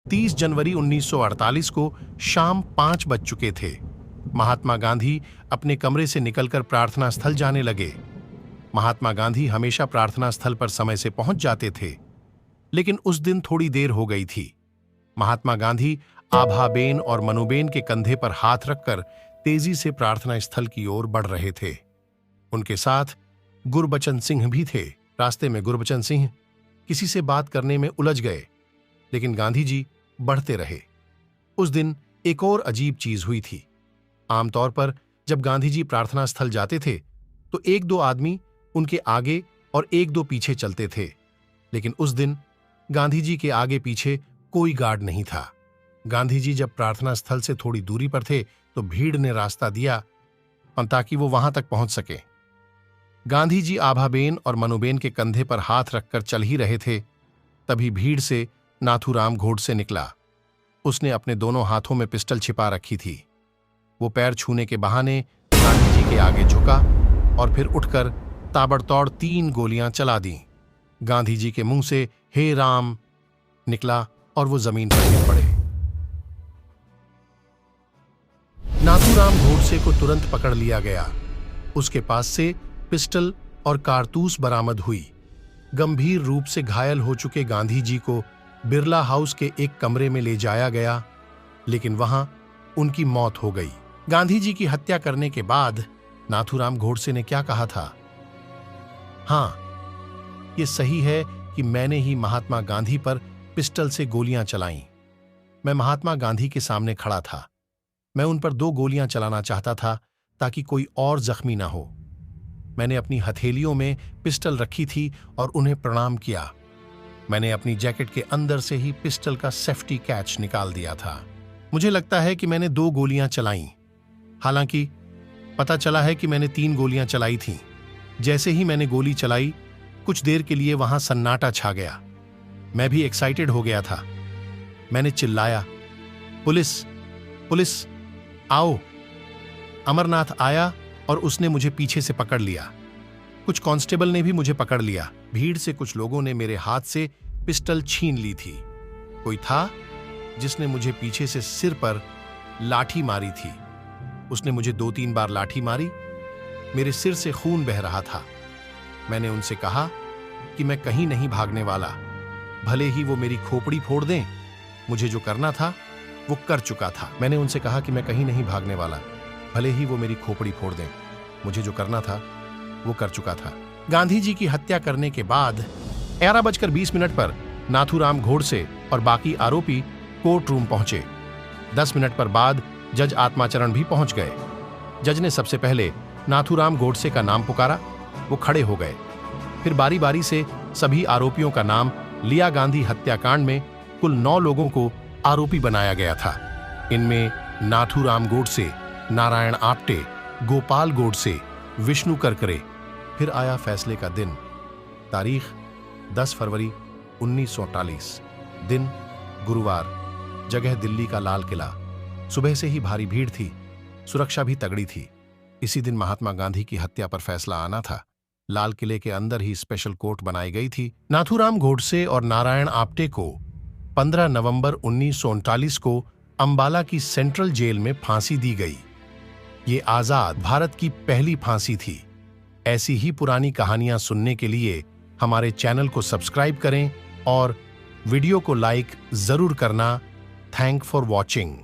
30 जनवरी 1948 को शाम 5 बज चुके थे। महात्मा गांधी अपने कमरे से निकलकर प्रार्थना स्थल जाने लगे। महात्मा गांधी हमेशा प्रार्थना स्थल पर समय से पहुंच जाते थे, लेकिन उस दिन थोड़ी देर हो गई थी। महात्मा गांधी आभाबेन और मनुबेन के कंधे पर हाथ रखकर तेजी से प्रार्थना स्थल की ओर बढ़ रहे थे। उनके साथ गुरबचन सिंह भी थे। रास्ते में गुरबचन सिंह किसी से बात करने में उलझ गए, लेकिन गांधी जी बढ़ते रहे। उस दिन एक और अजीब चीज हुई थी। आमतौर पर जब गांधी जी प्रार्थना स्थल जाते थे तो एक दो आदमी उनके आगे और एक दो पीछे चलते थे, लेकिन उस दिन गांधी जी के आगे पीछे कोई गार्ड नहीं था। गांधी जी जब प्रार्थना स्थल से थोड़ी दूरी पर थे तो भीड़ ने रास्ता दिया ताकि वो वहां तक पहुंच सके। गांधी जी आभाबेन और मनुबेन के कंधे पर हाथ रखकर चल ही रहे थे, तभी भीड़ से नाथूराम गोडसे निकला। उसने अपने दोनों हाथों में पिस्टल छिपा रखी थी। वो पैर छूने के बहाने गांधी जी के आगे झुका और फिर उठकर ताबड़तोड़ 3 गोलियां चला दी। गांधी जी के मुंह से हे राम निकला और वो जमीन पर गिर पड़े। नाथूराम गोडसे को तुरंत पकड़ लिया गया। उसके पास से पिस्टल और कारतूस बरामद हुई। गंभीर रूप से घायल हो चुके गांधी जी को बिरला हाउस के एक कमरे में ले जाया गया, लेकिन वहां उनकी मौत हो गई। गांधी जी की हत्या करने के बाद नाथूराम गोडसे ने क्या कहा था? हां, यह सही है कि मैंने ही महात्मा गांधी पर पिस्टल से गोलियां चलाईं। मैं महात्मा गांधी के सामने खड़ा था। मैं उन पर 2 गोलियां चलाना चाहता था ताकि कोई और जख्मी ना हो। मैंने अपनी हथेलियों में पिस्टल रखी थी और उन्हें प्रणाम किया। मैंने अपनी जैकेट के अंदर से ही पिस्टल का सेफ्टी कैच निकाल दिया था। मुझे लगता है कि मैंने 2 गोलियां चलाईं। हालांकि पता चला है कि मैंने 3 गोलियां चलाई थीं। जैसे ही मैंने गोली चलाई, कुछ देर के लिए वहां सन्नाटा छा गया। मैं भी एक्साइटेड हो गया था। मैंने चिल्लाया, पुलिस, पुलिस, आओ। अमरनाथ आया और उसने मुझे पीछे से पकड़ लिया। कुछ कांस्टेबल ने भी मुझे पकड़ लिया। भीड़ से कुछ लोगों ने मेरे हाथ से पिस्टल छीन ली थी। कोई था जिसने मुझे पीछे से सिर पर लाठी मारी थी। उसने मुझे 2-3 बार लाठी मारी। मेरे सिर से खून बह रहा था। मैंने उनसे कहा कि मैं कहीं नहीं भागने वाला, भले ही वो मेरी खोपड़ी फोड़ दें। मुझे जो करना था वो कर चुका था। मैंने उनसे कहा कि मैं कहीं नहीं भागने वाला, भले ही वो मेरी खोपड़ी फोड़ दें। मुझे जो करना था वो कर चुका था। गांधी जी की हत्या करने के बाद 11:20 पर नाथूराम गोडसे और बाकी आरोपी कोर्ट रूम पहुंचे। 10 मिनट पर बाद जज आत्माचरण भी पहुंच गए। जज ने सबसे पहले नाथूराम गोडसे का नाम पुकारा। वो खड़े हो गए। फिर बारी बारी से सभी आरोपियों का नाम लिया। गांधी हत्याकांड में कुल 9 लोगों को आरोपी बनाया गया था। इनमें नाथूराम गोडसे, नारायण आप्टे, गोपाल गोडसे, विष्णु करकरे। फिर आया फैसले का दिन। तारीख 10 फरवरी 1948। दिन गुरुवार। जगह दिल्ली का लाल किला। सुबह से ही भारी भीड़ थी। सुरक्षा भी तगड़ी थी। इसी दिन महात्मा गांधी की हत्या पर फैसला आना था। लाल किले के अंदर ही स्पेशल कोर्ट बनाई गई थी। नाथूराम गोडसे और नारायण आप्टे को 15 नवंबर 1939 को अंबाला की सेंट्रल जेल में फांसी दी गई। ये आजाद भारत की पहली फांसी थी। ऐसी ही पुरानी कहानियां सुनने के लिए हमारे चैनल को सब्सक्राइब करें और वीडियो को लाइक जरूर करना। Thank for watching.